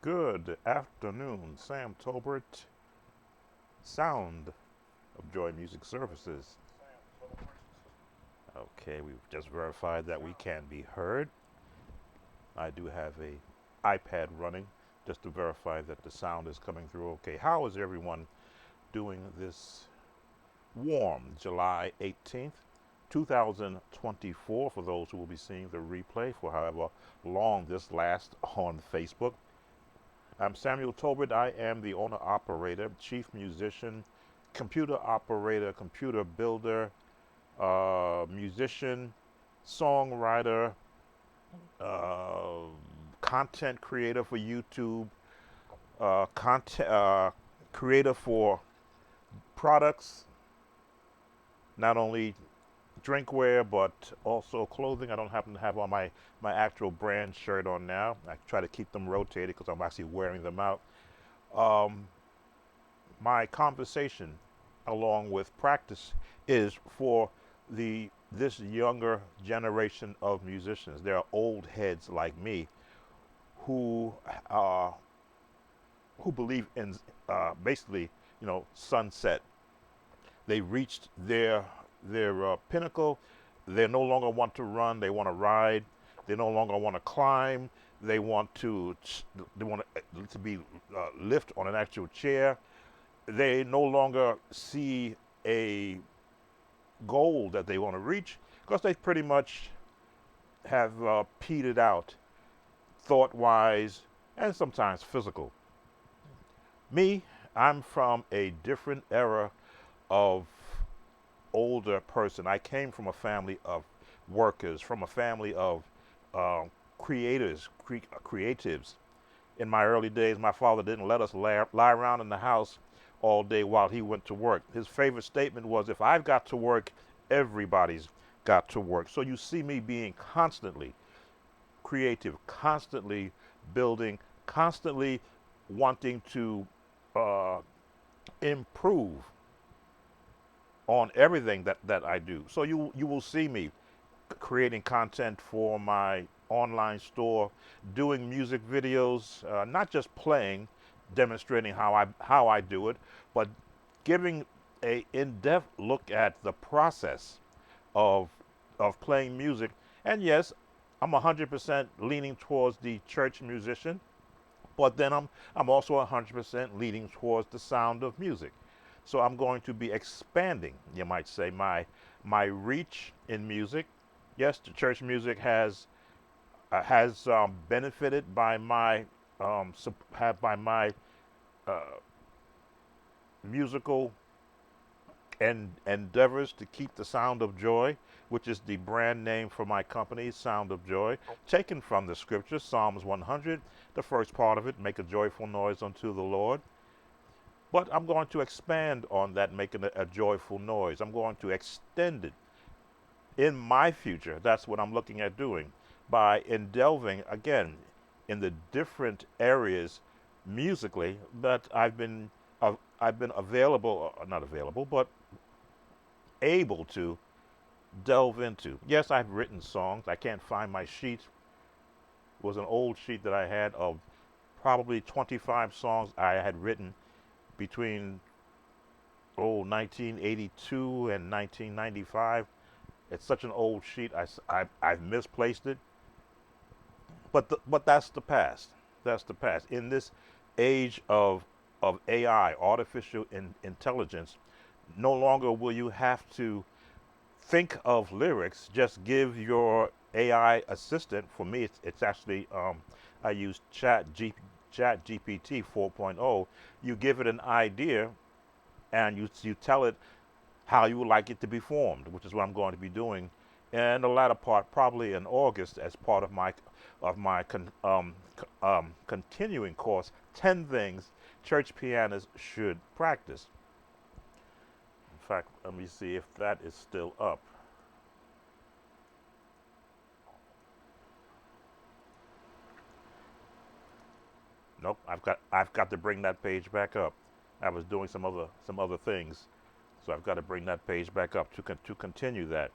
Good afternoon, Sam Tolbert, Sound of Joy Music Services. Okay, we've just verified that we can be heard. I do have a iPad running just to verify that the sound is coming through okay. How is everyone doing this warm July 18th, 2024 for those who will be seeing the replay for however long this lasts on Facebook? I'm Samuel Tolbert. I am the owner operator, chief musician, computer operator, computer builder, musician, songwriter, uh, content creator for YouTube, content creator for products, not only drinkware but also clothing. I don't happen to have on my actual brand shirt on now. I try to keep them rotated because I'm actually wearing them out. Um, my conversation along with practice is for the this younger generation of musicians. There are old heads like me who uh, who believe in basically, sunset. They reached their pinnacle. They no longer want to run. They want to ride. They no longer want to climb. They want to to be lift on an actual chair. They no longer see a goal that they want to reach because they pretty much have petered out thought wise and sometimes physical. Me, I'm from a different era of older person. I came from a family of workers, from a family of creatives. In my early days, my father didn't let us lie around in the house all day while he went to work. His favorite statement was, if I've got to work, everybody's got to work. So you see me being constantly creative, constantly building, constantly wanting to uh, improve on everything that I do. So you will see me creating content for my online store, doing music videos, not just playing, demonstrating how I do it, but giving a in-depth look at the process of of playing music. And yes, I'm 100% leaning towards the church musician, but then I'm also 100% leaning towards the sound of music. So I'm going to be expanding, you might say, my reach in music. Yes, the church music has benefited by my by my uh, musical and endeavors to keep the sound of joy, which is the brand name for my company, Sound of Joy, taken from the scripture, Psalms 100, the first part of it, make a joyful noise unto the Lord. But I'm going to expand on that, making a joyful noise. I'm going to extend it in my future. That's what I'm looking at doing by delving again in the different areas musically that I've been available, not available, but able to delve into. Yes, I've written songs. I can't find my sheet. It was an old sheet that I had of probably 25 songs I had written between 1982 and 1995. It's such an old sheet. I've misplaced it, but that's the past. That's the past. In this age of AI, artificial intelligence, no longer will you have to think of lyrics. Just give your AI assistant. For me, it's actually I use Chat GPT 4.0. You give it an idea, and you tell it how you would like it to be formed, which is what I'm going to be doing in the latter part, probably in August, as part of my continuing course, 10 things church pianists should practice. In fact, let me see if that is still up. Nope, I've got to bring that page back up. I was doing some other things, so I've got to bring that page back up to continue that.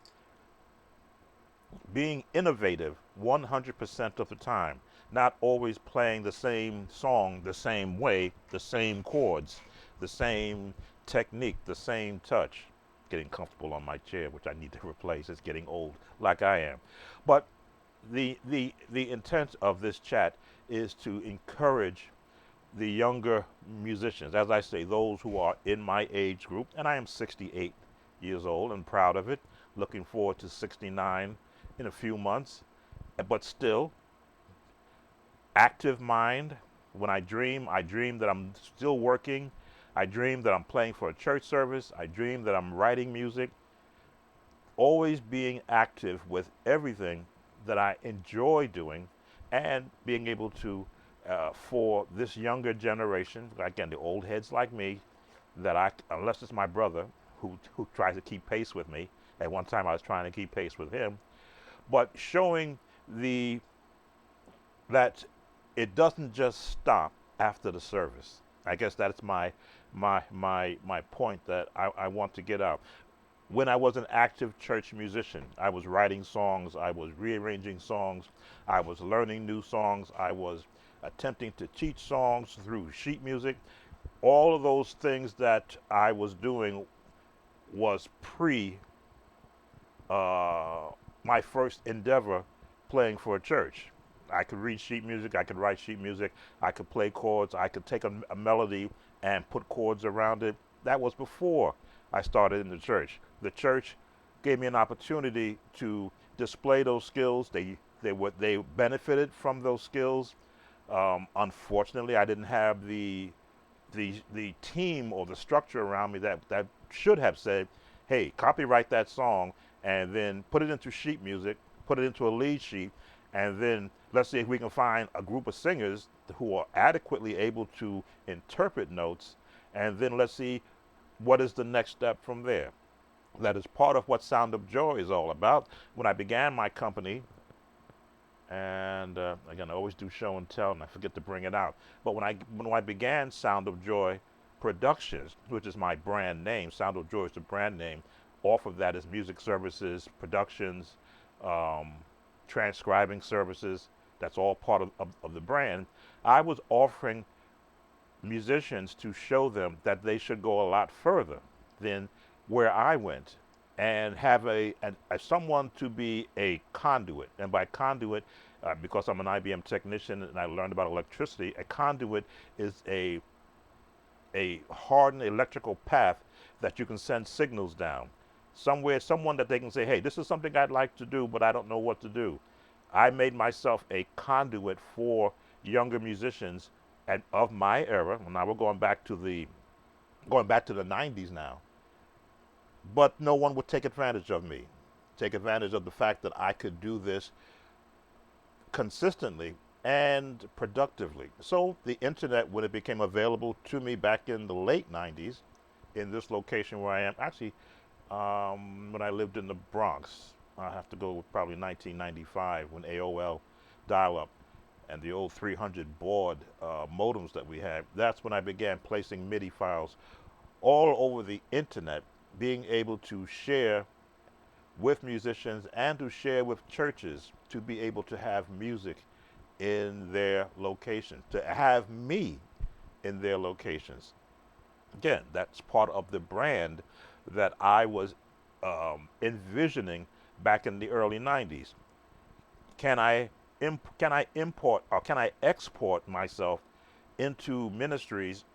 being innovative 100% of the time, not always playing the same song the same way, the same chords, the same technique, the same touch. Getting comfortable on my chair, which I need to replace. It's getting old, like I am. But the intent of this chat is to encourage the younger musicians, as I say, those who are in my age group, and I am 68 years old and proud of it, looking forward to 69 in a few months, but still, active mind. When I dream that I'm still working. I dream that I'm playing for a church service. I dream that I'm writing music. Always being active with everything that I enjoy doing and being able to, for this younger generation, again, the old heads like me, that unless it's my brother who tries to keep pace with me. At one time, I was trying to keep pace with him, but showing the that it doesn't just stop after the service. I guess that's my point that I want to get out. When I was an active church musician, I was writing songs, I was rearranging songs, I was learning new songs, I was attempting to teach songs through sheet music. All of those things that I was doing was pre my first endeavor playing for a church. I could read sheet music, I could write sheet music, I could play chords, I could take a melody and put chords around it. That was before I started in the church. The church gave me an opportunity to display those skills. They benefited from those skills. Unfortunately, I didn't have the team or the structure around me that should have said, "Hey, copyright that song and then put it into sheet music, put it into a lead sheet, and then let's see if we can find a group of singers who are adequately able to interpret notes, and then let's see what is the next step from there." That is part of what Sound of Joy is all about. When I began my company, and again, I always do show and tell, and I forget to bring it out. But when I began Sound of Joy Productions, which is my brand name, Sound of Joy is the brand name. Off of that is music services, productions, um, transcribing services. That's all part of the brand. I was offering musicians to show them that they should go a lot further than where I went, and have a someone to be a conduit. And by conduit, because I'm an IBM technician and I learned about electricity, a conduit is a hardened electrical path that you can send signals down. Somewhere, someone that they can say, "Hey, this is something I'd like to do, but I don't know what to do." I made myself a conduit for younger musicians and of my era. Now we're going back to the 90s now. But no one would take advantage of me, take advantage of the fact that I could do this consistently and productively. So the internet, when it became available to me back in the late 90s, in this location where I am, actually, when I lived in the Bronx, I have to go with probably 1995 when AOL dial-up and the old 300 baud modems that we had. That's when I began placing MIDI files all over the internet, being able to share with musicians and to share with churches, to be able to have music in their location, to have me in their locations. Again, that's part of the brand that I was envisioning back in the early 90s. Can I can I import or can I export myself into ministries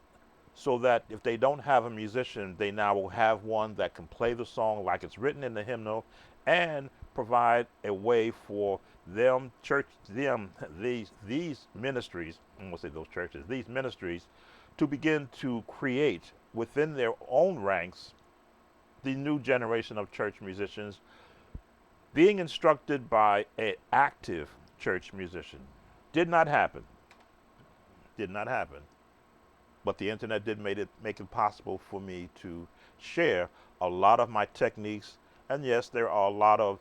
so that if they don't have a musician, they now will have one that can play the song like it's written in the hymnal, and provide a way for these ministries, I'm gonna say those churches, these ministries, to begin to create within their own ranks the new generation of church musicians, being instructed by an active church musician. Did not happen. Did not happen. But the internet did make it possible for me to share a lot of my techniques. And yes, there are a lot of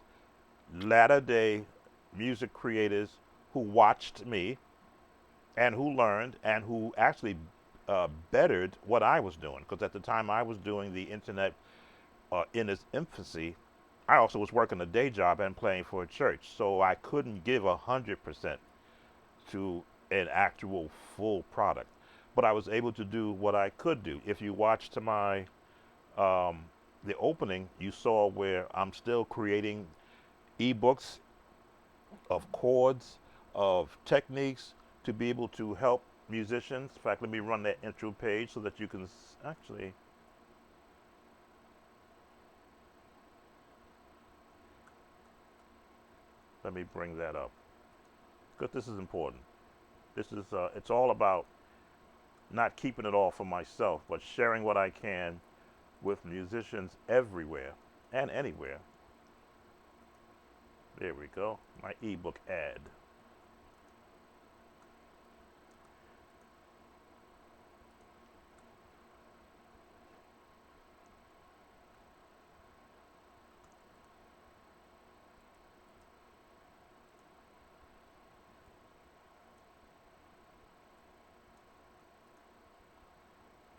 latter day music creators who watched me and who learned and who actually bettered what I was doing. Because at the time I was doing the internet in its infancy, I also was working a day job and playing for a church, so I couldn't give 100% to an actual full product. But I was able to do what I could do. If you watched my um, the opening, you saw where I'm still creating ebooks of chords, of techniques to be able to help musicians. In fact, let me run that intro page so that you can actually, let me bring that up because this is important. This is, it's all about not keeping it all for myself, but sharing what I can with musicians everywhere and anywhere. There we go, my ebook ad.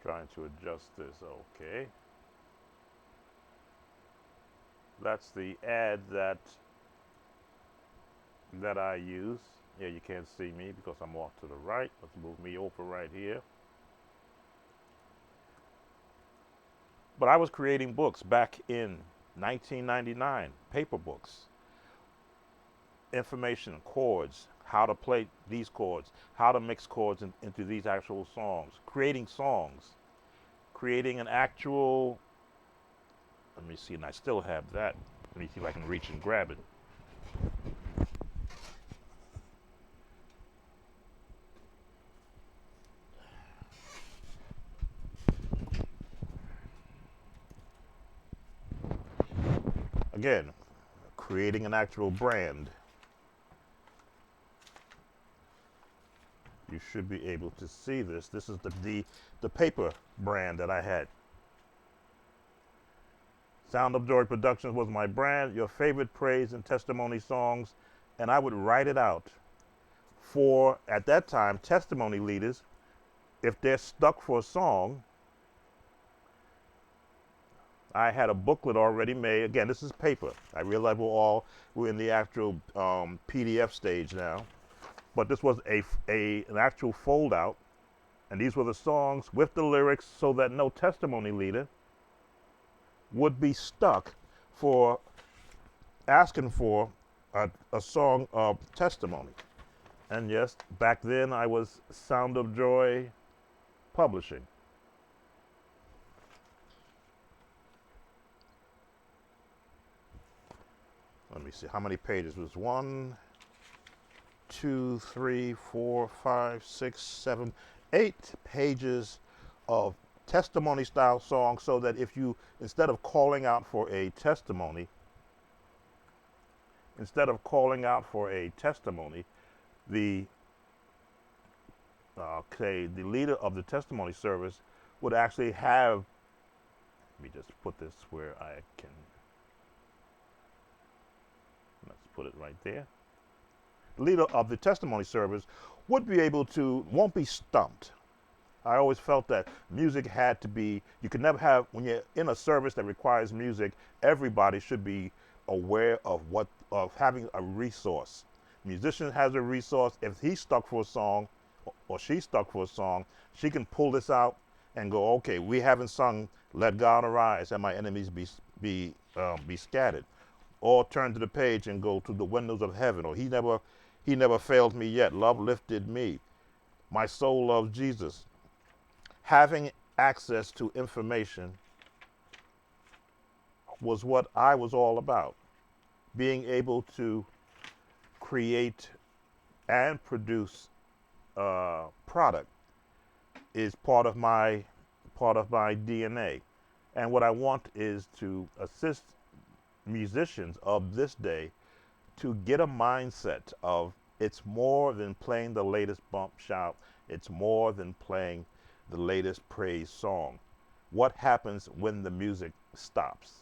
Trying to adjust this, okay. That's the ad that I use. Yeah, you can't see me because I'm off to the right. Let's move me over right here. But I was creating books back in 1999, paper books, information, chords, how to play these chords, how to mix chords into these actual songs, creating an actual, let me see, and I still have that. Let me see if I can reach and grab it. Again, creating an actual brand. You should be able to see this. This is the paper brand that I had. Sound of Joy Productions was my brand, your favorite praise and testimony songs, and I would write it out for, at that time, testimony leaders. If they're stuck for a song, I had a booklet already made. Again, this is paper. I realize we're in the actual PDF stage now, but this was an actual fold out, and these were the songs with the lyrics so that no testimony leader would be stuck for asking for a song of testimony. And yes, back then I was Sound of Joy Publishing. Let me see how many pages. It was 1, 2, 3, 4, 5, 6, 7, 8 pages of testimony style songs, so that if you, instead of calling out for a testimony, the the leader of the testimony service would actually have, let me just put this where I can, let's put it right there. The leader of the testimony service would be able to, won't be stumped. I always felt that music had to be, you could never have, when you're in a service that requires music, everybody should be aware of having a resource. Musician has a resource. If he's stuck for a song or she's stuck for a song, she can pull this out and go, okay, we haven't sung "Let God Arise" and my enemies be scattered, or turn to the page and go to the windows of heaven, or he never failed me yet. Love lifted me. My soul loves Jesus. Having access to information was what I was all about. Being able to create and produce product is part of my DNA. And what I want is to assist musicians of this day to get a mindset of, it's more than playing the latest bump shout. It's more than playing the latest praise song. What happens when the music stops?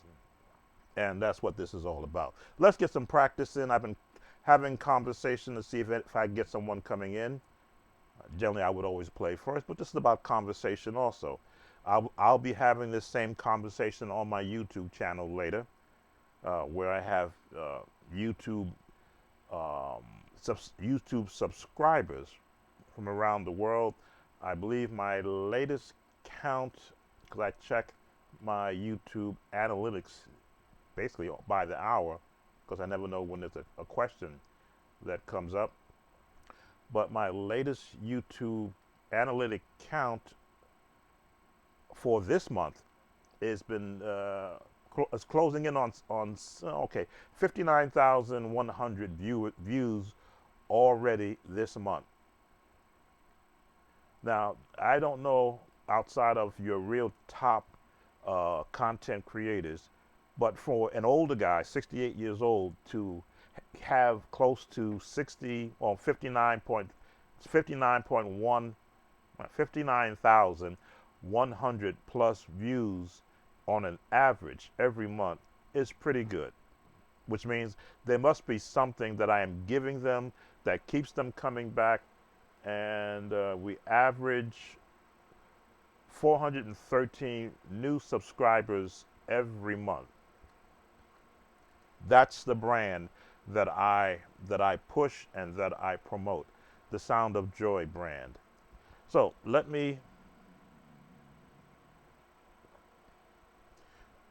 And that's what this is all about. Let's get some practice in. I've been having conversation to see if I get someone coming in. Generally, I would always play first, but this is about conversation also. I'll be having this same conversation on my YouTube channel later. where I have YouTube YouTube subscribers from around the world. I believe my latest count, because I check my YouTube analytics basically by the hour, because I never know when there's a question that comes up. But my latest YouTube analytic count for this month has been is closing in on okay 59,100 views already this month. Now I don't know outside of your real top content creators, but for an older guy, 68 years old, to have close to 60 or 59,100 plus views on an average every month is pretty good, which means there must be something that I am giving them that keeps them coming back. And we average 413 new subscribers every month. That's the brand that I push and that I promote, the Sound of Joy brand. So let me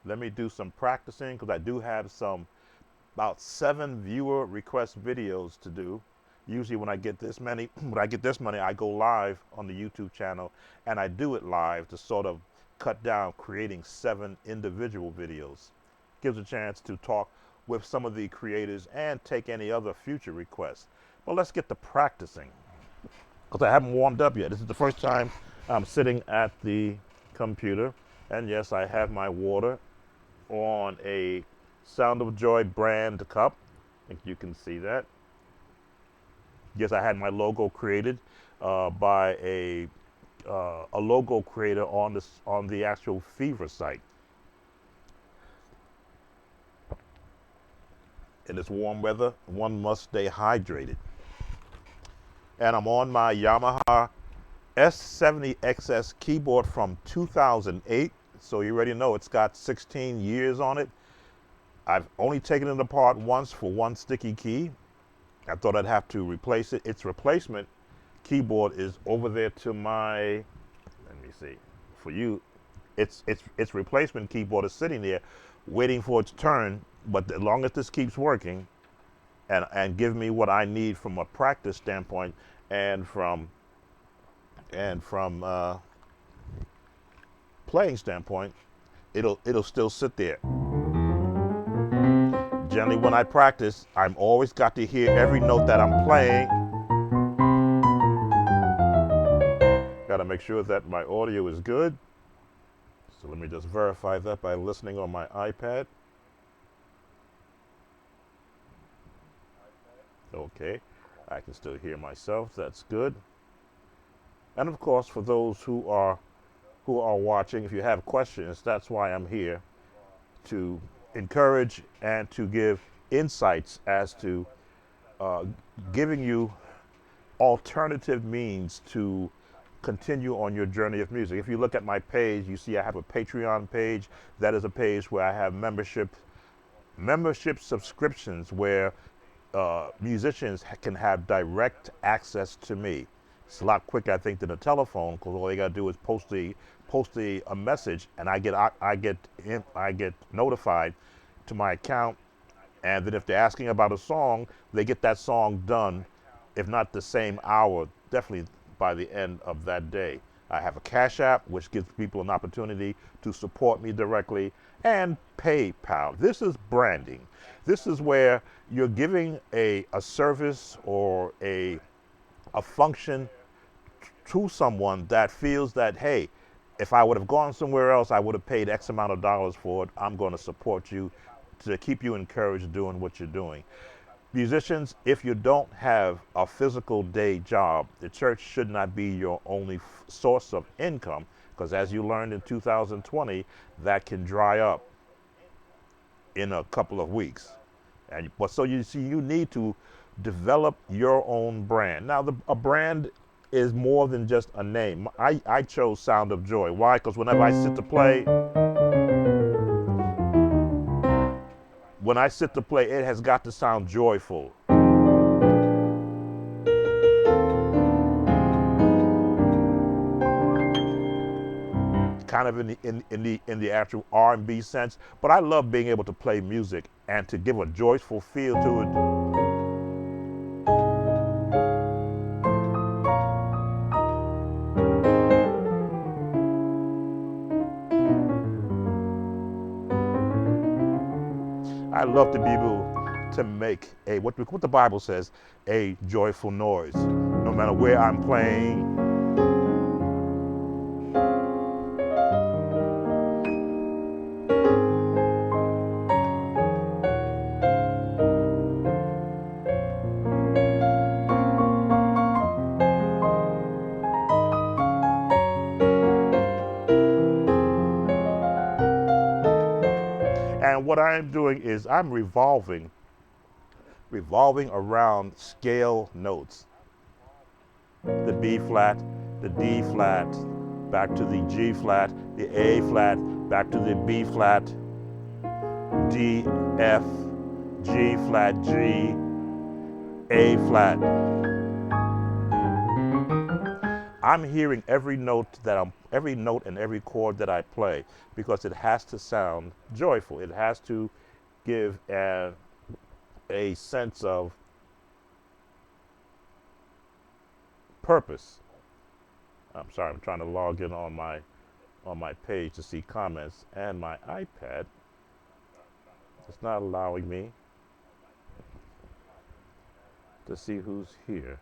do some practicing, because I do have about 7 viewer request videos to do. Usually when I get this many, I go live on the YouTube channel, and I do it live to sort of cut down creating 7 individual videos. Gives a chance to talk with some of the creators and take any other future requests. But let's get to practicing, because I haven't warmed up yet. This is the first time I'm sitting at the computer, and yes, I have my water on a Sound of Joy brand cup. I think you can see that. Yes, I had my logo created by a logo creator on the actual Fever site. In this warm weather, one must stay hydrated. And I'm on my Yamaha S70XS keyboard from 2008. So you already know it's got 16 years on it. I've only taken it apart once for one sticky key. I thought I'd have to replace it. Its replacement keyboard is over there to my, let me see, for you, its replacement keyboard is sitting there waiting for its turn. But as long as this keeps working and give me what I need from a practice standpoint and from playing standpoint, it'll still sit there. Generally, when I practice, I'm always got to hear every note that I'm playing. Got to make sure that my audio is good. So let me just verify that by listening on my iPad. Okay, I can still hear myself. That's good. And of course, for those who are watching, if you have questions, that's why I'm here, to encourage and to give insights as to giving you alternative means to continue on your journey of music. If you look at my page, you see I have a Patreon page. That is a page where I have membership subscriptions where musicians can have direct access to me. It's a lot quicker, I think, than a telephone, because all they got to do is post a message, and I get notified to my account, and then if they're asking about a song, they get that song done, if not the same hour, definitely by the end of that day. I have a Cash App, which gives people an opportunity to support me directly, and PayPal. This is branding. This is where you're giving a service or a function to someone that feels that, hey, if I would have gone somewhere else, I would have paid X amount of dollars for it. I'm going to support you to keep you encouraged doing what you're doing. Musicians, if you don't have a physical day job, the church should not be your only source of income, because as you learned in 2020, that can dry up in a couple of weeks. But so you see, you need to develop your own brand. Now, a brand is more than just a name. I chose Sound of Joy. Why? Because whenever I sit to play, when I sit to play, it has got to sound joyful. Kind of in the actual R&B sense, but I love being able to play music and to give a joyful feel to it. I love to be able to make what the Bible says, a joyful noise, no matter where I'm playing. And what I am doing is I'm revolving around scale notes. The B flat, the D flat, back to the G flat, the A flat, back to the B flat, D, F, G flat, G, A flat. I'm hearing every note and every chord that I play, because it has to sound joyful. It has to give a sense of purpose. I'm sorry, I'm trying to log in on my page to see comments, and my iPad is not allowing me to see who's here.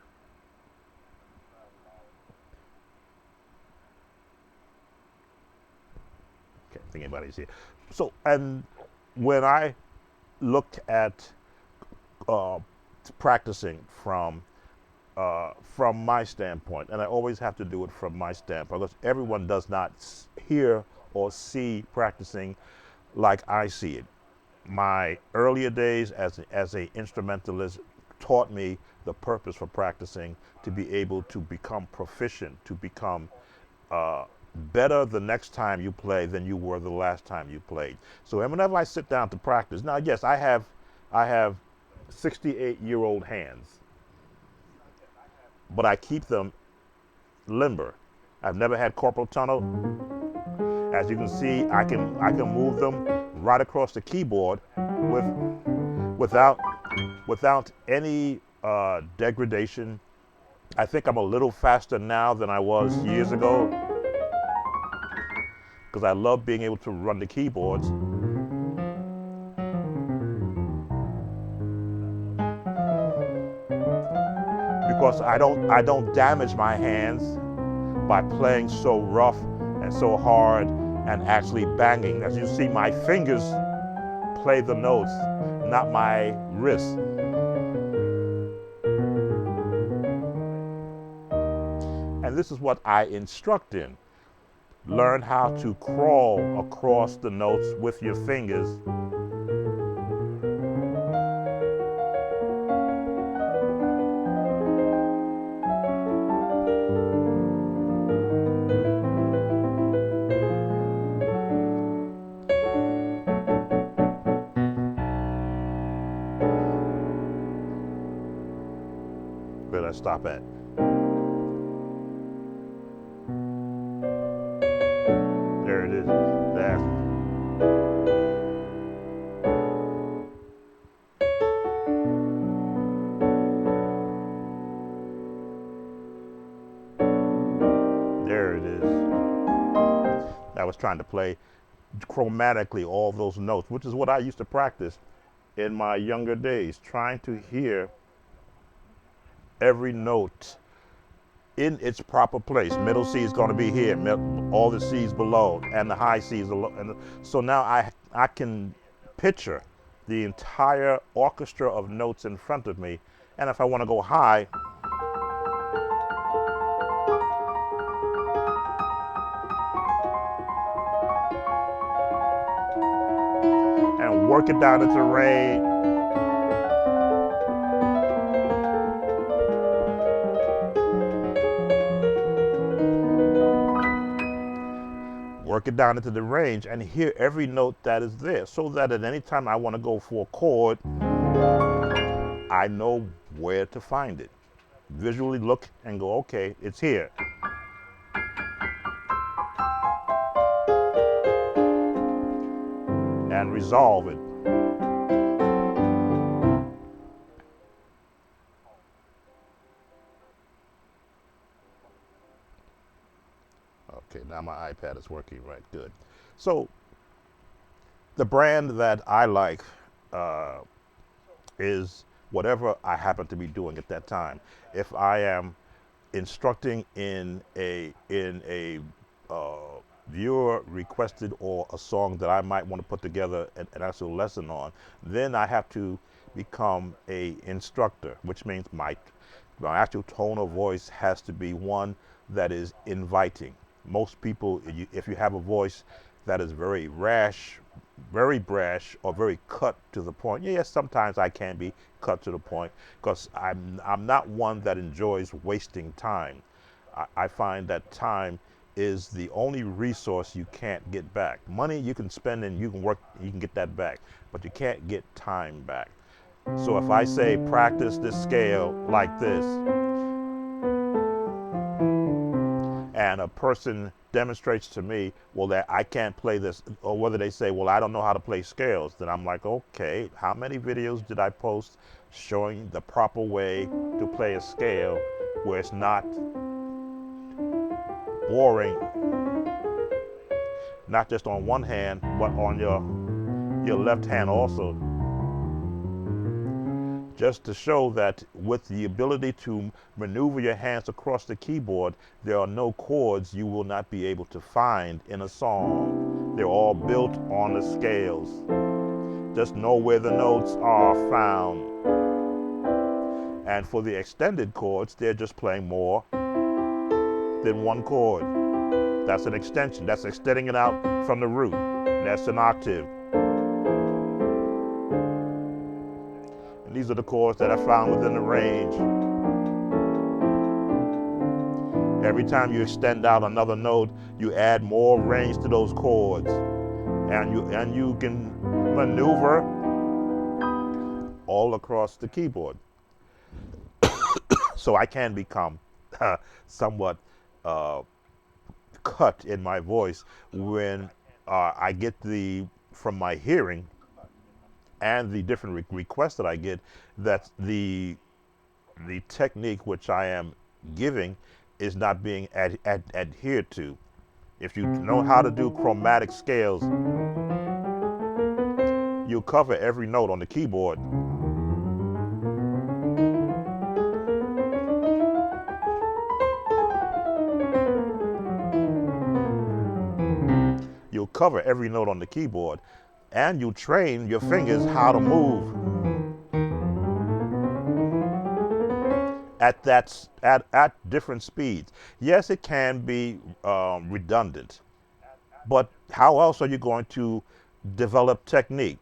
Can't think anybody's here. So, and when I looked at practicing from my standpoint, and I always have to do it from my standpoint, because everyone does not hear or see practicing like I see it. My earlier days as a instrumentalist taught me the purpose for practicing, to be able to become proficient, to become better the next time you play than you were the last time you played. So whenever I sit down to practice, now yes, I have 68-year-old hands, but I keep them limber. I've never had carpal tunnel. As you can see, I can move them right across the keyboard without any degradation. I think I'm a little faster now than I was years ago, because I love being able to run the keyboards. Because I don't damage my hands by playing so rough and so hard and actually banging. As you see, my fingers play the notes, not my wrist. And this is what I instruct in. Learn how to crawl across the notes with your fingers. Where did I stop at? There it is. There. There it is. I was trying to play chromatically all those notes, which is what I used to practice in my younger days, trying to hear every note in its proper place. Middle C is going to be here, all the C's below, and the high C's below. And so now I can picture the entire orchestra of notes in front of me. And if I want to go high, and work it down into Re. work it down into the range and hear every note that is there, so that at any time I want to go for a chord, I know where to find it. Visually look and go, okay, it's here. And resolve it. Okay, now my iPad is working right, good. So the brand that I like is whatever I happen to be doing at that time. If I am instructing in a viewer requested or a song that I might want to put together an actual lesson on, then I have to become a instructor, which means my actual tone of voice has to be one that is inviting. Most people, if you have a voice that is very rash, very brash, or very cut to the point, yes, sometimes I can be cut to the point, because I'm not one that enjoys wasting time. I find that time is the only resource you can't get back. Money you can spend and you can work, you can get that back, but you can't get time back. So if I say practice this scale like this, and a person demonstrates to me, well, that I can't play this, or whether they say, well, I don't know how to play scales, then I'm like, okay, how many videos did I post showing the proper way to play a scale where it's not boring, not just on one hand, but on your left hand also. Just to show that with the ability to maneuver your hands across the keyboard, there are no chords you will not be able to find in a song. They're all built on the scales. Just know where the notes are found. And for the extended chords, they're just playing more than one chord. That's an extension. That's extending it out from the root. That's an octave. And these are the chords that I found within the range. Every time you extend out another note, you add more range to those chords. And you can maneuver all across the keyboard. So I can become somewhat cut in my voice when I get from my hearing and the different requests that I get, that the technique which I am giving is not being adhered to. If you know how to do chromatic scales, you'll cover every note on the keyboard. You'll cover every note on the keyboard, and you train your fingers how to move at different speeds. Yes, it can be redundant, but how else are you going to develop technique?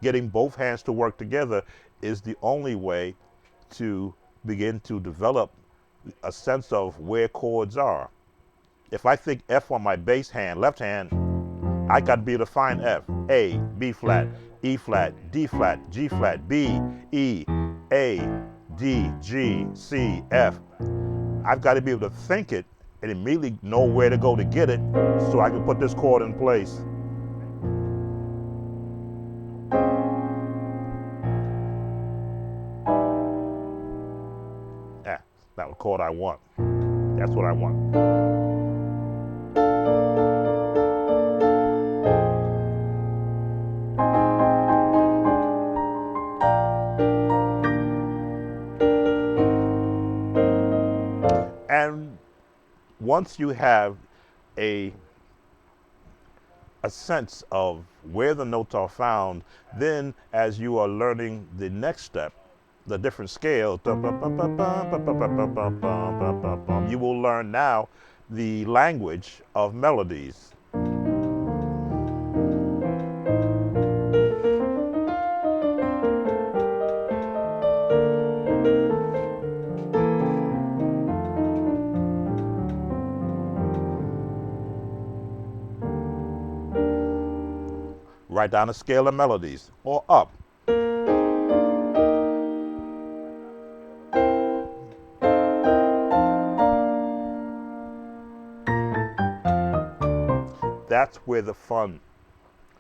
Getting both hands to work together is the only way to begin to develop a sense of where chords are. If I think F on my bass hand, left hand, I got to be able to find F. A, B flat, E flat, D flat, G flat, B, E, A, D, G, C, F. I've got to be able to think it and immediately know where to go to get it so I can put this chord in place. That's the chord I want. That's what I want. And once you have a sense of where the notes are found, then as you are learning the next step, the different scales, you will learn now the language of melodies. write down a scale of melodies, or up. That's where the fun,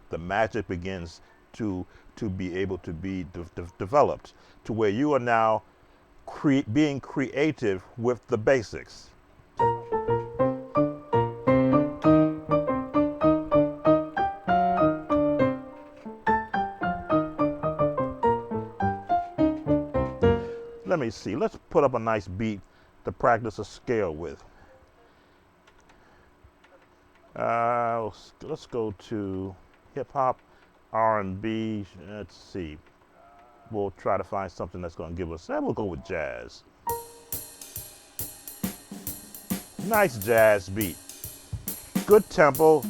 the magic begins to be able to be developed, to where you are now being creative with the basics. Let me see, let's put up a nice beat to practice a scale with. Let's go to hip hop, R&B. Let's see. We'll try to find something that's going to give us. We'll go with jazz. Nice jazz beat. Good tempo.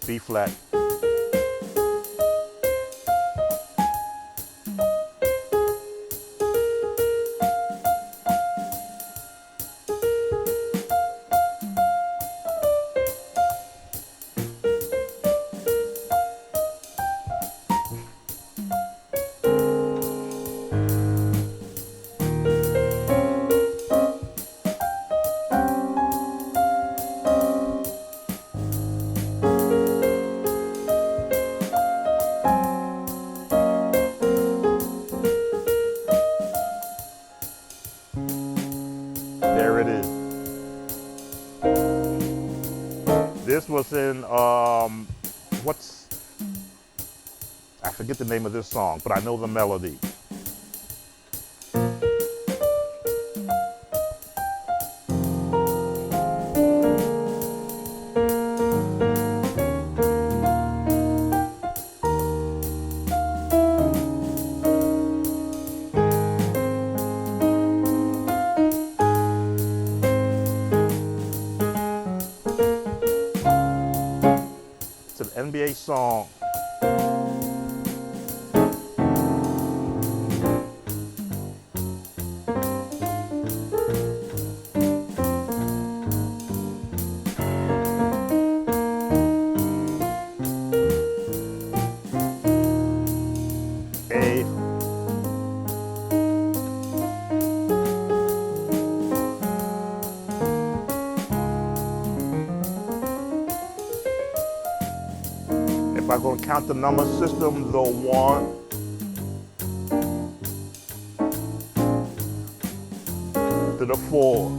B flat. There it is. This was in, I forget the name of this song, but I know the melody. It's an NBA song. A. If I'm going to count the number system, the 1, to the 4,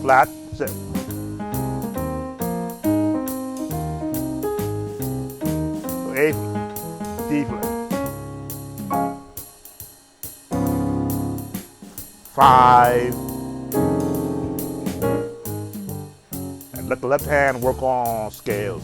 flat, 7, A, D flat, 5, and let the left hand work on scales.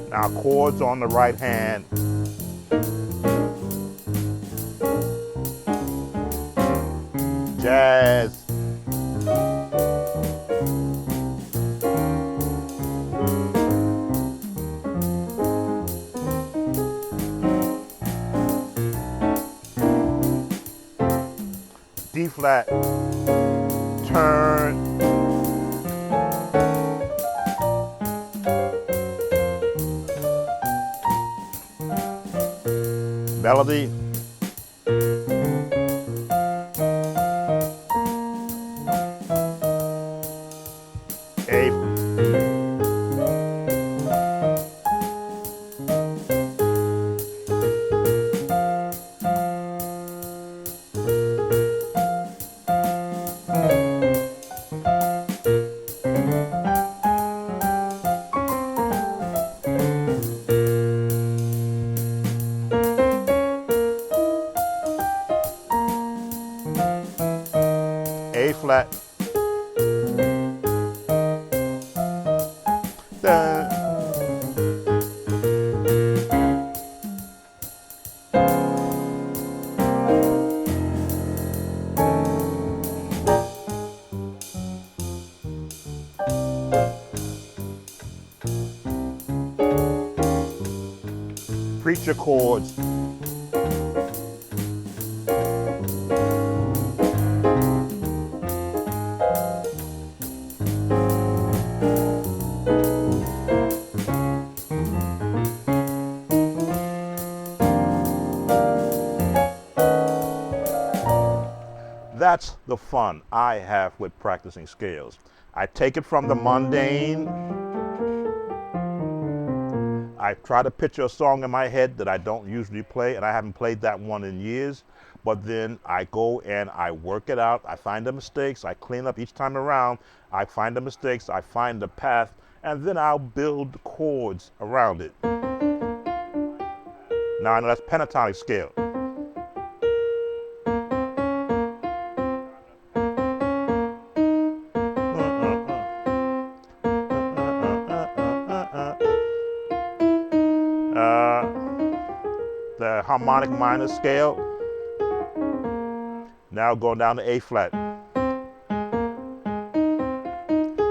Now chords on the right hand. Jazz. D flat. Turn. Melody. A. Preacher chords. That's the fun I have with practicing scales. I take it from the mundane. I try to picture a song in my head that I don't usually play, and I haven't played that one in years. But then I go and I work it out. I find the mistakes. I clean up each time around. I find the mistakes. I find the path, and then I'll build chords around it. Now I know that's pentatonic scale. The harmonic minor scale. Now going down to A flat.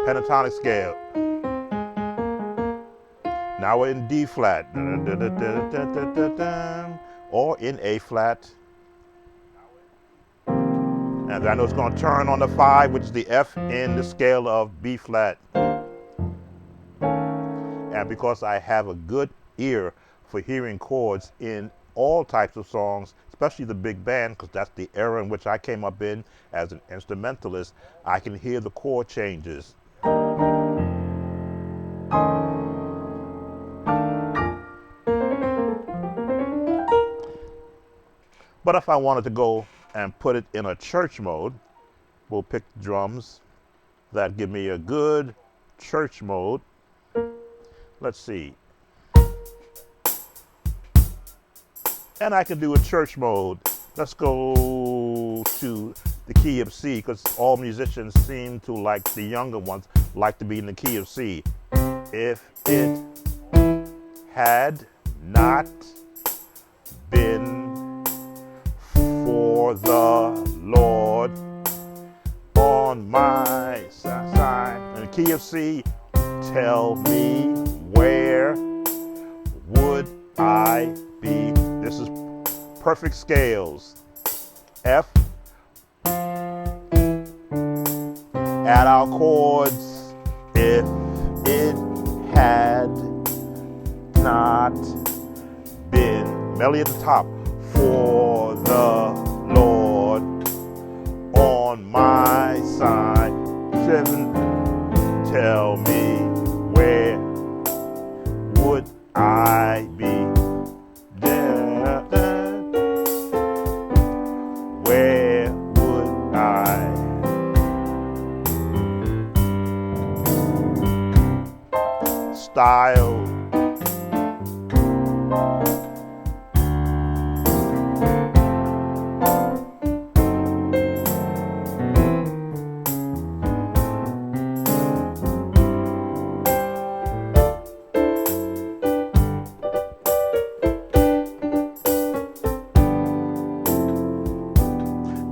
Pentatonic scale. Now we're in D flat. Or in A flat. And I know it's going to turn on the 5, which is the F in the scale of B flat. And because I have a good ear for hearing chords in all types of songs, especially the big band, because that's the era in which I came up in as an instrumentalist, I can hear the chord changes. But if I wanted to go and put it in a church mode, we'll pick drums that give me a good church mode. Let's see. And I can do a church mode. Let's go to the key of C, because all musicians seem to, like the younger ones, like to be in the key of C. If it had not been for the Lord on my side. And the key of C, tell me where would I be? This is perfect scales. F. Add our chords. If it had not been, melody at the top, for the Lord on my side. 7. Tell me where would I be? Where would I? Style.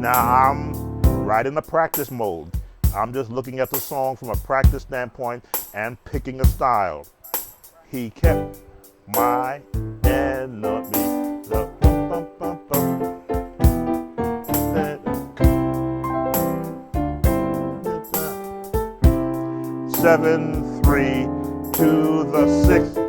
Now I'm right in the practice mode. I'm just looking at the song from a practice standpoint and picking a style. He kept my enemy. 7, 3 to the 6th.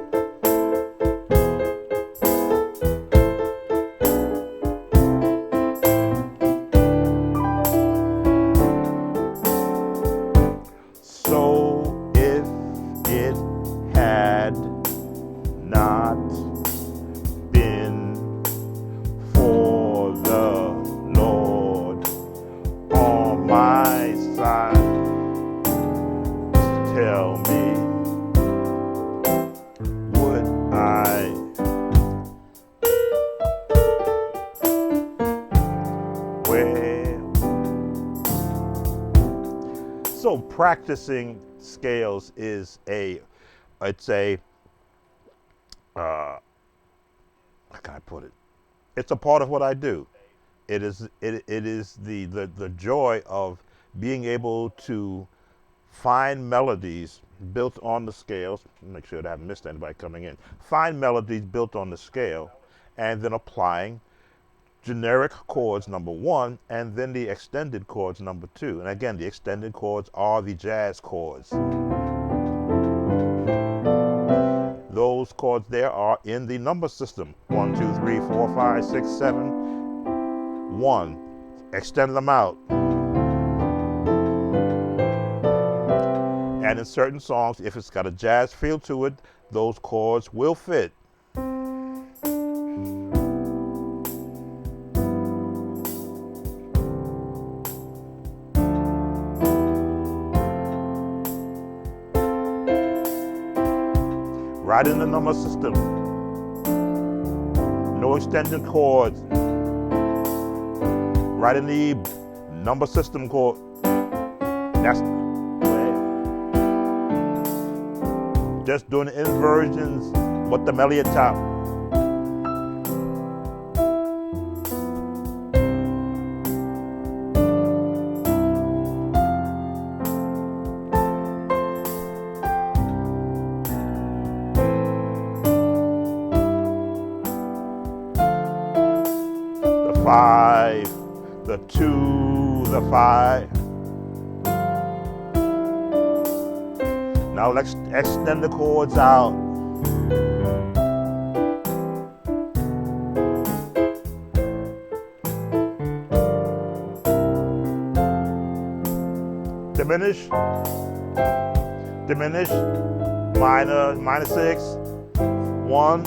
So if it had not been for the Lord on my side, tell me, would I? Where? So practicing scales is a it's a, how can I put it? It's a part of what I do. It is the joy of being able to find melodies built on the scales. Make sure that I haven't missed anybody coming in. Find melodies built on the scale, and then applying generic chords number one, and then the extended chords number two. And again, the extended chords are the jazz chords. Those chords there are in the number system: 1, 2, 3, 4, 5, 6, 7, 1. Extend them out. And in certain songs, if it's got a jazz feel to it, those chords will fit. Right in the number system. No extended chords. Right in the number system chord. That's just doing the inversions, but the melody at top. The 5, the 2, the 5. Now let's extend the chords out. Diminish, diminish, minor 6, 1,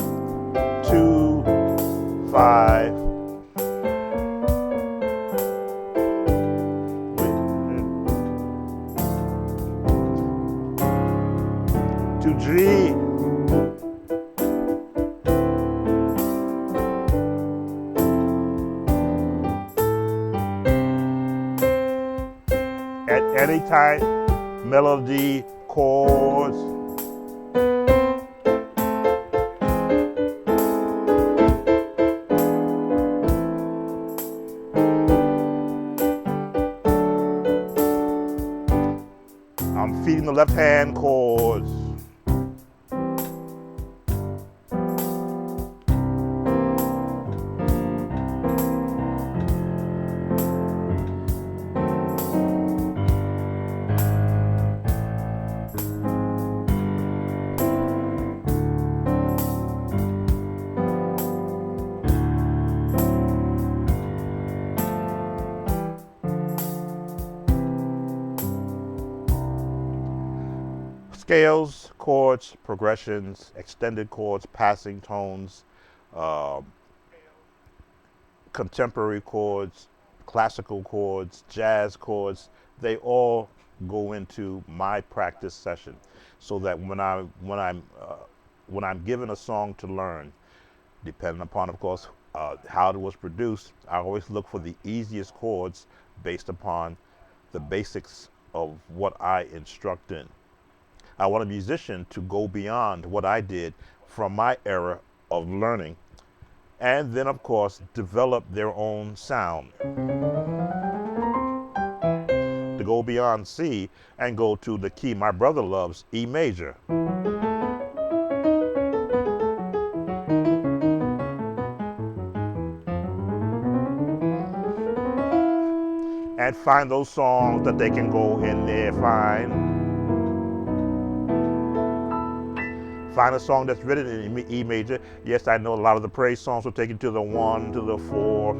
2, 5. To G. At any time, melody, chords. I'm feeding the left hand chords. Scales, chords, progressions, extended chords, passing tones, contemporary chords, classical chords, jazz chords, they all go into my practice session, so that when I'm given a song to learn, depending upon, of course, how it was produced, I always look for the easiest chords based upon the basics of what I instruct in. I want a musician to go beyond what I did from my era of learning, and then, of course, develop their own sound. To go beyond C and go to the key my brother loves, E major. And find those songs that they can go in there, Find a song that's written in E major. Yes, I know a lot of the praise songs will take you to the 1, to the 4,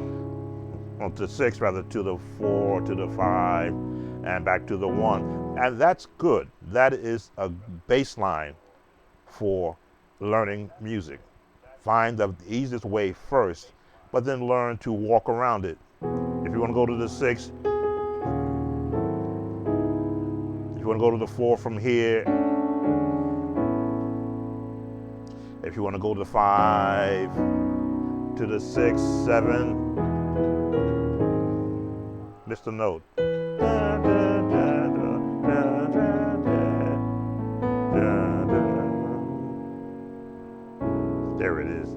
or to 6 rather, to the 4, to the 5, and back to the 1. And that's good. That is a baseline for learning music. Find the easiest way first, but then learn to walk around it. If you want to go to the 6, if you want to go to the 4 from here, if you want to go to the 5, to the 6, 7, miss the note. There it is.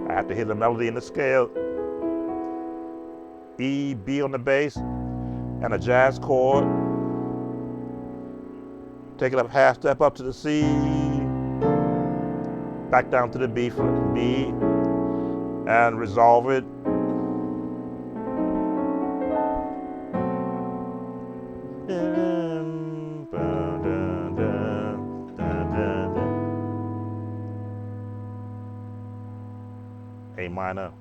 I have to hear the melody in the scale. E, B on the bass, and a jazz chord. Take it up half step up to the C, back down to the B, and resolve it. A minor.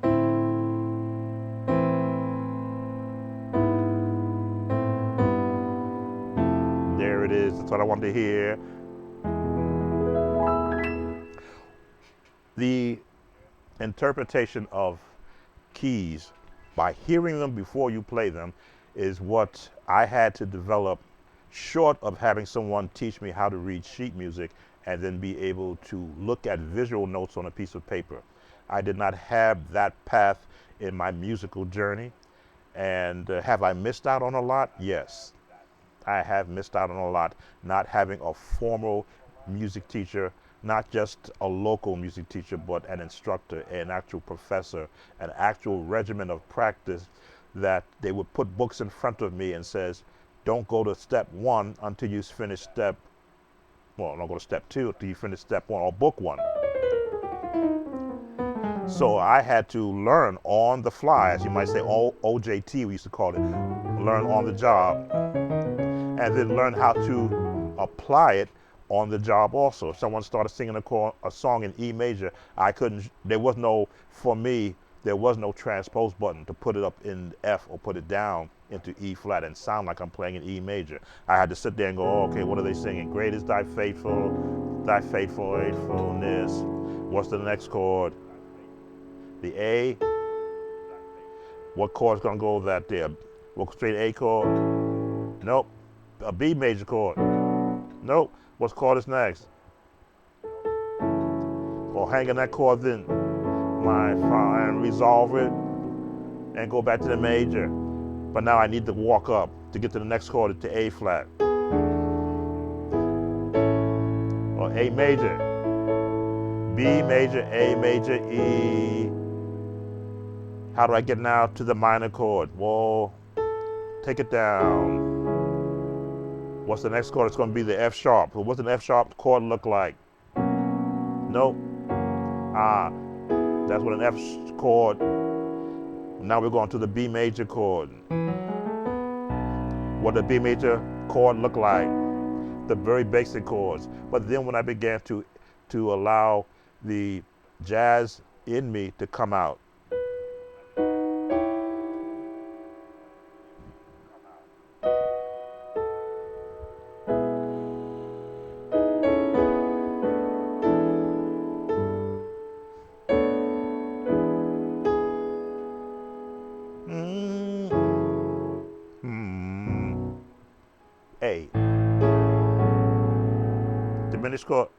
There it is. That's what I wanted to hear. The interpretation of keys by hearing them before you play them is what I had to develop, short of having someone teach me how to read sheet music and then be able to look at visual notes on a piece of paper. I did not have that path in my musical journey. And have I missed out on a lot? Yes, I have missed out on a lot, not having a formal music teacher, not just a local music teacher, but an instructor, an actual professor, an actual regimen of practice that they would put books in front of me and says, don't go to step one until you finish don't go to step two until you finish step one or book one. So I had to learn on the fly, as you might say, OJT, we used to call it, learn on the job, and then learn how to apply it on the job also. If someone started singing a song in E major, there was no transpose button to put it up in F or put it down into E flat and sound like I'm playing in E major. I had to sit there and go, oh, okay, what are they singing? Great is thy faithfulness. What's the next chord? The A. What chord's gonna go that there? What straight A chord? Nope. A B major chord? Nope. What chord is next? Or hang in that chord then, and resolve it and go back to the major. But now I need to walk up to get to the next chord, to A flat. Or A major, B major, A major, E. How do I get now to the minor chord? Well, take it down. What's the next chord? It's going to be the F sharp. So what's an F sharp chord look like? Nope. That's what an F chord. Now we're going to the B major chord. What the B major chord look like? The very basic chords. But then when I began to allow the jazz in me to come out, A. Diminished chord.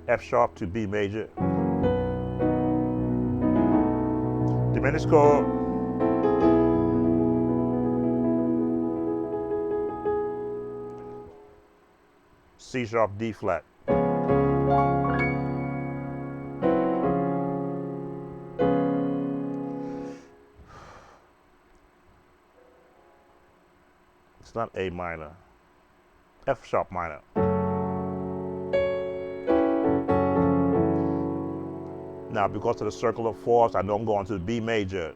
F sharp to B major. Diminished chord. C sharp, D flat. It's not A minor. F sharp minor. Now, because of the circle of fourths, I know I'm going to the B major.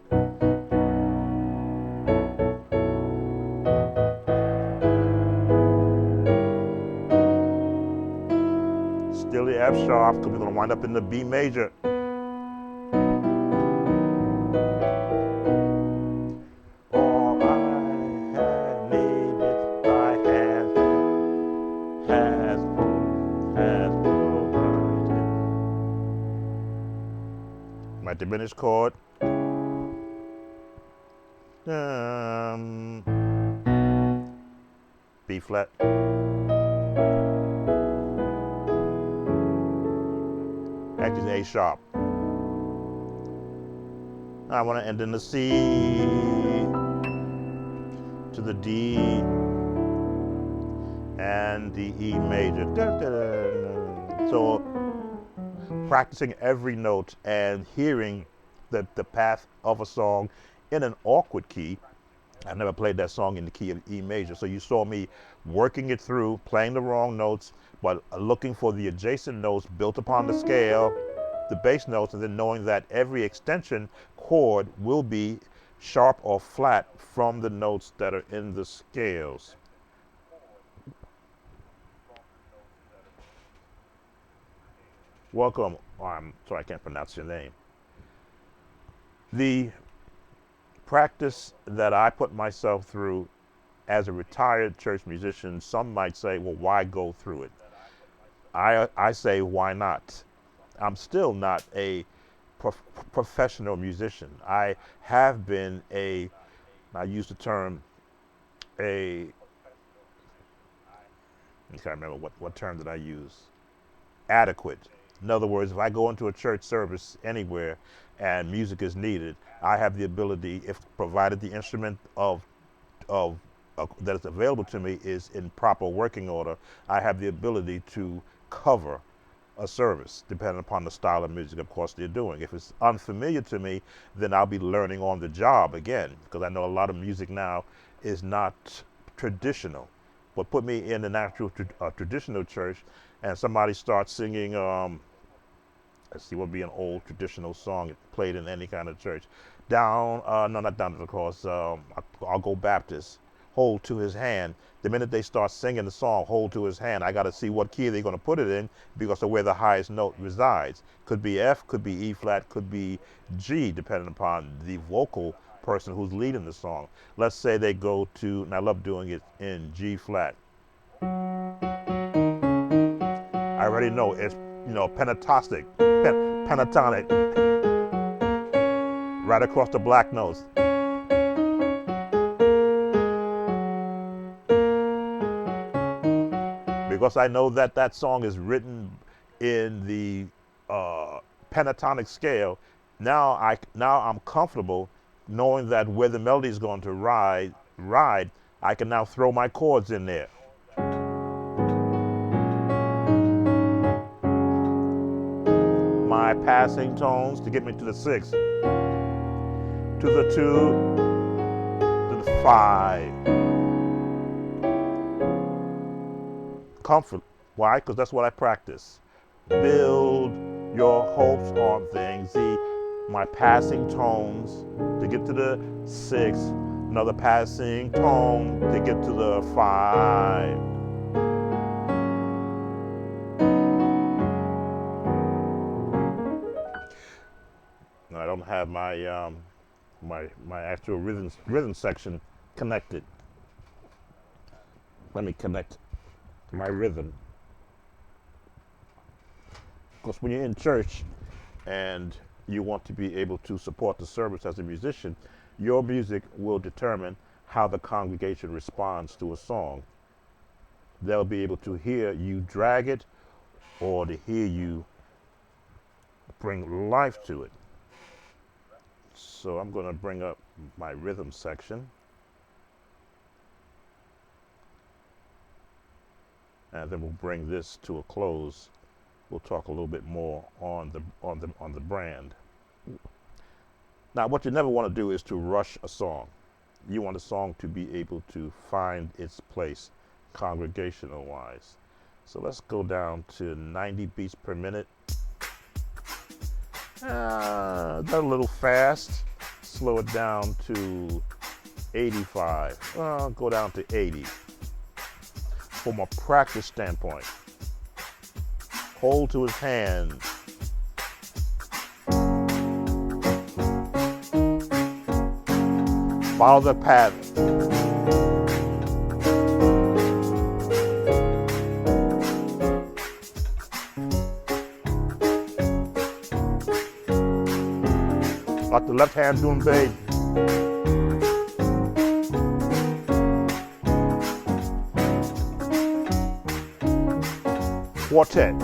the F sharp, because we're going to wind up in the B major. All I have needed, thy hand has provided. My diminished chord. B flat. Actually, A sharp. I want to end in the C to the D and the E major. So practicing every note and hearing the path of a song in an awkward key. I never played that song in the key of E major, so you saw me working it through, playing the wrong notes, but looking for the adjacent notes built upon the scale, the bass notes, and then knowing that every extension chord will be sharp or flat from the notes that are in the scales. Welcome. I'm sorry, I can't pronounce your name. The practice that I put myself through as a retired church musician, some might say, well, why go through it? I say, why not? I'm still not a professional musician. I have been I use the term, I can't remember what term did I use? Adequate. In other words, if I go into a church service anywhere and music is needed, I have the ability, if provided the instrument that is available to me is in proper working order, I have the ability to cover a service, depending upon the style of music, of course, they're doing. If it's unfamiliar to me, then I'll be learning on the job again, because I know a lot of music now is not traditional. But put me in an actual traditional church, and somebody starts singing, let's see, what would be an old traditional song played in any kind of church? No, not down, of course. I'll go Baptist. Hold to his hand. The minute they start singing the song, hold to his hand, I got to see what key they're going to put it in because of where the highest note resides. Could be F, could be E flat, could be G, depending upon the vocal person who's leading the song. Let's say they go to, and I love doing it in G flat. I already know it's, pentatonic, pentatonic, right across the black notes. Because I know that song is written in the pentatonic scale. Now I'm comfortable knowing that where the melody is going to ride, I can now throw my chords in there. My passing tones to get me to the 6, to the 2, to the 5. Comfort. Why? Because that's what I practice. Build your hopes on things. My passing tones to get to the 6, another passing tone to get to the 5. Now, I don't have my my actual rhythm section connected. Let me connect my rhythm. Because when you're in church and you want to be able to support the service as a musician, your music will determine how the congregation responds to a song. They'll be able to hear you drag it or to hear you bring life to it. So I'm going to bring up my rhythm section. And then we'll bring this to a close. We'll talk a little bit more on the brand. Now, what you never want to do is to rush a song. You want a song to be able to find its place congregational wise. So let's go down to 90 beats per minute. That's a little fast. Slow it down to 85. Go down to 80. From a practice standpoint, hold to his hand. Follow the pattern. Like the left hand doing bass. Quartet.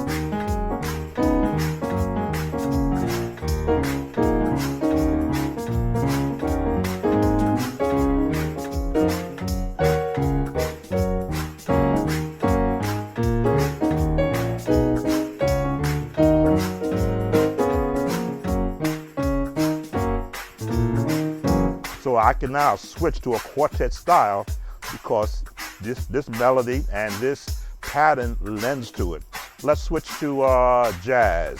So I can now switch to a quartet style because this melody and this pattern lends to it. Let's switch to jazz.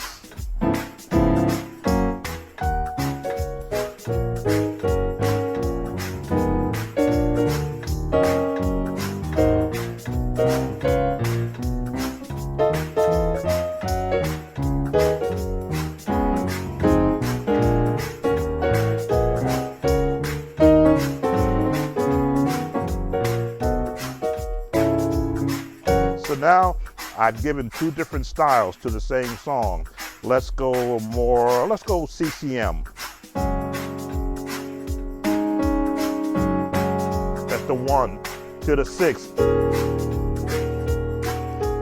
So now I've given two different styles to the same song. Let's go CCM. That's the 1 to the 6 to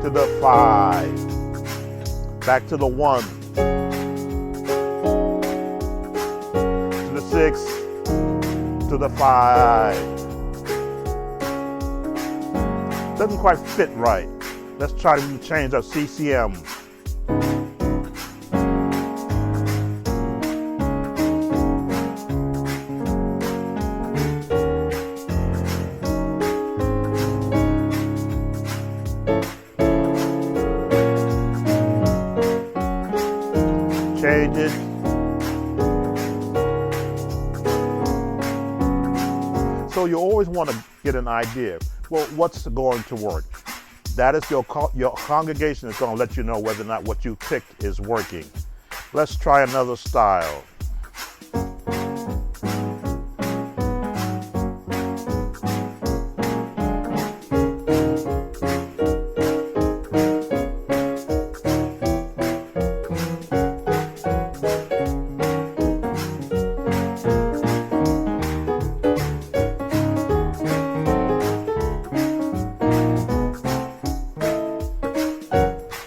the 5, back to the 1 to the 6 to the 5. Doesn't quite fit right. Let's try to change our CCM. Change it. So you always want to get an idea. Well, what's going to work? That is your congregation is going to let you know whether or not what you picked is working. Let's try another style.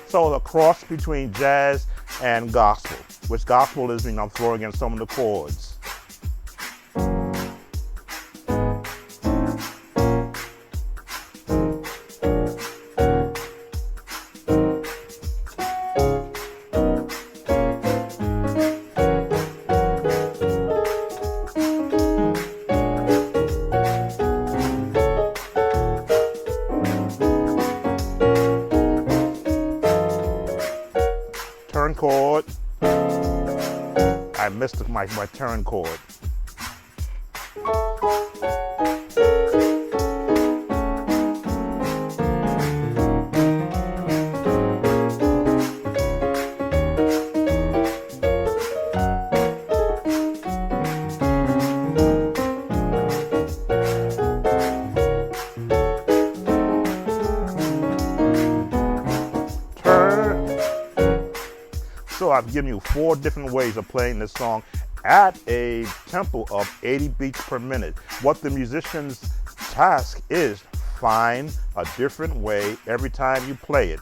So the cross between jazz and gospel, which gospel is I'm throwing in some of the chords. Turn chord. I missed my turn chord. So I've given you 4 different ways of playing this song at a tempo of 80 beats per minute. What the musician's task is, find a different way every time you play it.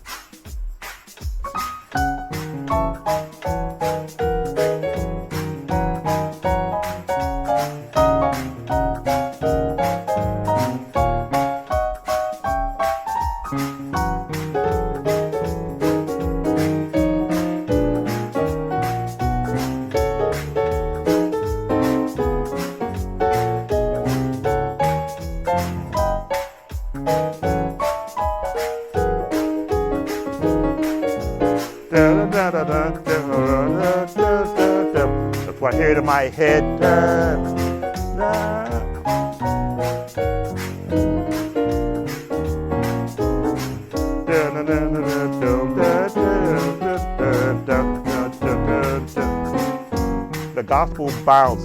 That's what I hear in my head. gospel bounce.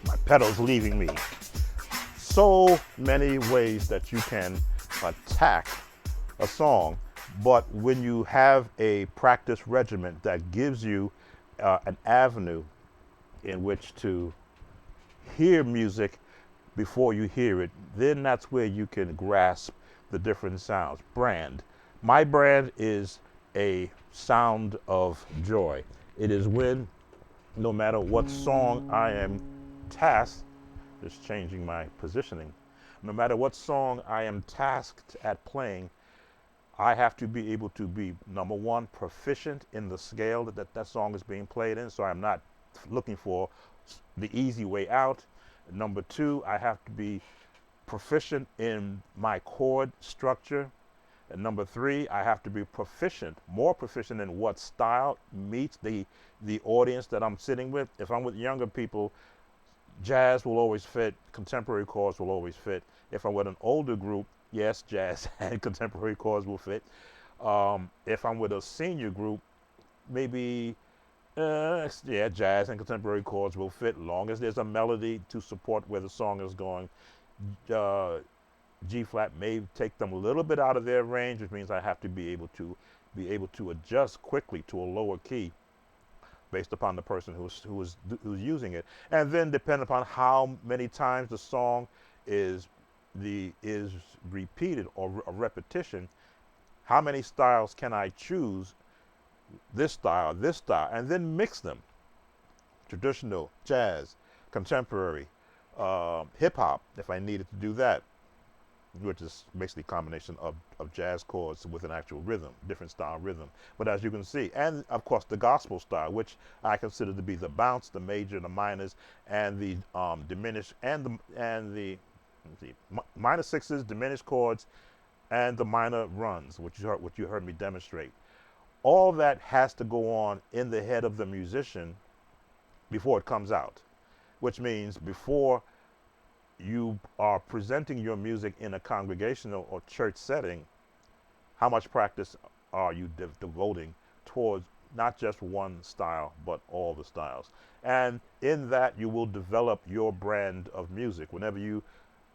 My pedal's leaving me. So many ways that you can attack a song, but when you have a practice regimen that gives you an avenue in which to hear music before you hear it, then that's where you can grasp the different sounds. Brand. My brand is a sound of joy. It is when, no matter what song I am tasked, just changing my positioning, no matter what song I am tasked at playing, I have to be able to be, number one, proficient in the scale that song is being played in, so I'm not looking for the easy way out. Number two, I have to be proficient in my chord structure. And number three, I have to be proficient, more proficient in what style meets the audience that I'm sitting with. If I'm with younger people, jazz will always fit, contemporary chords will always fit. If I'm with an older group, yes, jazz and contemporary chords will fit. If I'm with a senior group, maybe, yeah, jazz and contemporary chords will fit, long as there's a melody to support where the song is going. G flat may take them a little bit out of their range, which means I have to be able to adjust quickly to a lower key based upon the person who's using it, and then depending upon how many times the song is repeated or a repetition, how many styles can I choose? This style, and then mix them. Traditional, jazz, contemporary, hip hop, if I needed to do that, which is basically a combination of jazz chords with an actual rhythm, different style rhythm. But as you can see, and of course the gospel style, which I consider to be the bounce, the major, the minors, and the diminished, and the minor sixes, diminished chords, and the minor runs, which you heard me demonstrate. All that has to go on in the head of the musician before it comes out, which means before you are presenting your music in a congregational or church setting, how much practice are you devoting towards not just one style, but all the styles? And in that, you will develop your brand of music. Whenever you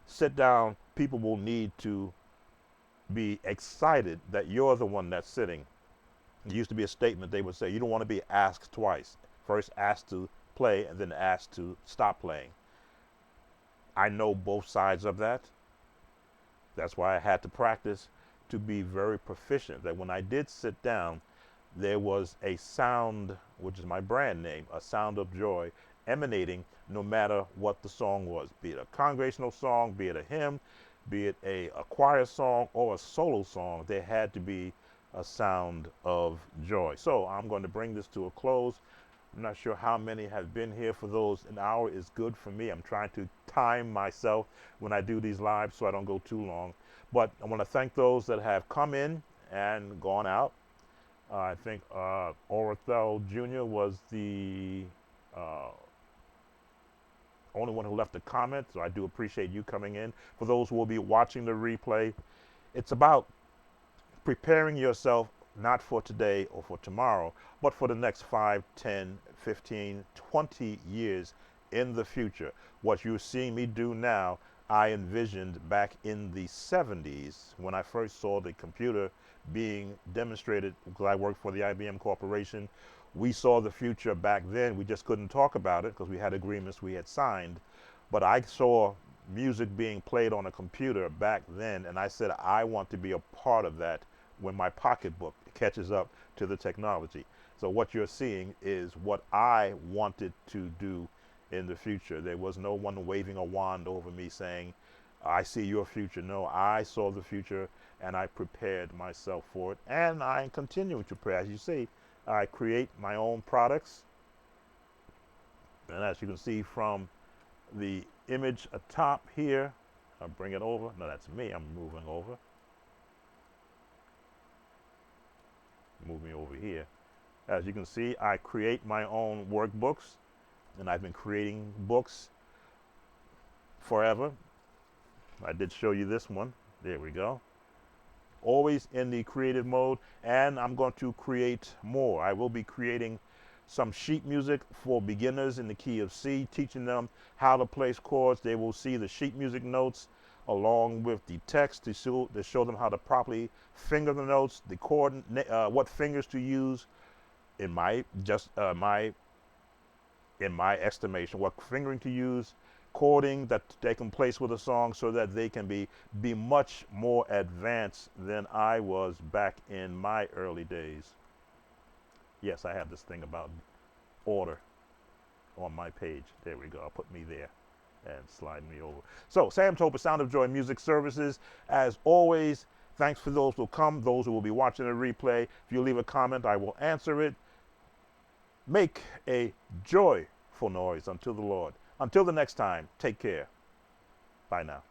sit down, people will need to be excited that you're the one that's sitting. It used to be a statement they would say, you don't want to be asked twice. First asked to play and then asked to stop playing. I know both sides of that. That's why I had to practice to be very proficient, that when I did sit down, there was a sound, which is my brand name, a sound of joy emanating no matter what the song was, be it a congregational song, be it a hymn, be it a choir song or a solo song. There had to be a sound of joy. So I'm going to bring this to a close. I'm not sure how many have been here. For those, an hour is good for me. I'm trying to time myself when I do these lives so I don't go too long. But I want to thank those that have come in and gone out. I think Orethel Jr. was the only one who left a comment, so I do appreciate you coming in. For those who will be watching the replay, it's about preparing yourself not for today or for tomorrow, but for the next 5, 10, 15, 20 years in the future. What you're seeing me do now, I envisioned back in the 70s when I first saw the computer being demonstrated, because I worked for the IBM Corporation. We saw the future back then. We just couldn't talk about it because we had agreements we had signed. But I saw music being played on a computer back then, and I said, I want to be a part of that when my pocketbook catches up to the technology. So what you're seeing is what I wanted to do in the future. There was no one waving a wand over me saying, I see your future. No, I saw the future and I prepared myself for it. And I continue to prepare. As you see, I create my own products. And as you can see from the image atop here, I'll bring it over. No, that's me. I'm moving over. Move me over here. As you can see, I create my own workbooks, and I've been creating books forever. I did show you this one. There we go. Always in the creative mode, and I'm going to create more. I will be creating some sheet music for beginners in the key of C, teaching them how to place chords. They will see the sheet music notes along with the text to show them how to properly finger the notes, the chord, what fingers to use in my estimation, what fingering to use, chording that they can place with a song so that they can be much more advanced than I was back in my early days. Yes, I have this thing about order on my page. There we go. I'll put me there and slide me over. So, Sam Toper, Sound of Joy Music Services. As always, thanks for those who will come, those who will be watching the replay. If you leave a comment, I will answer it. Make a joyful noise unto the Lord. Until the next time, take care. Bye now.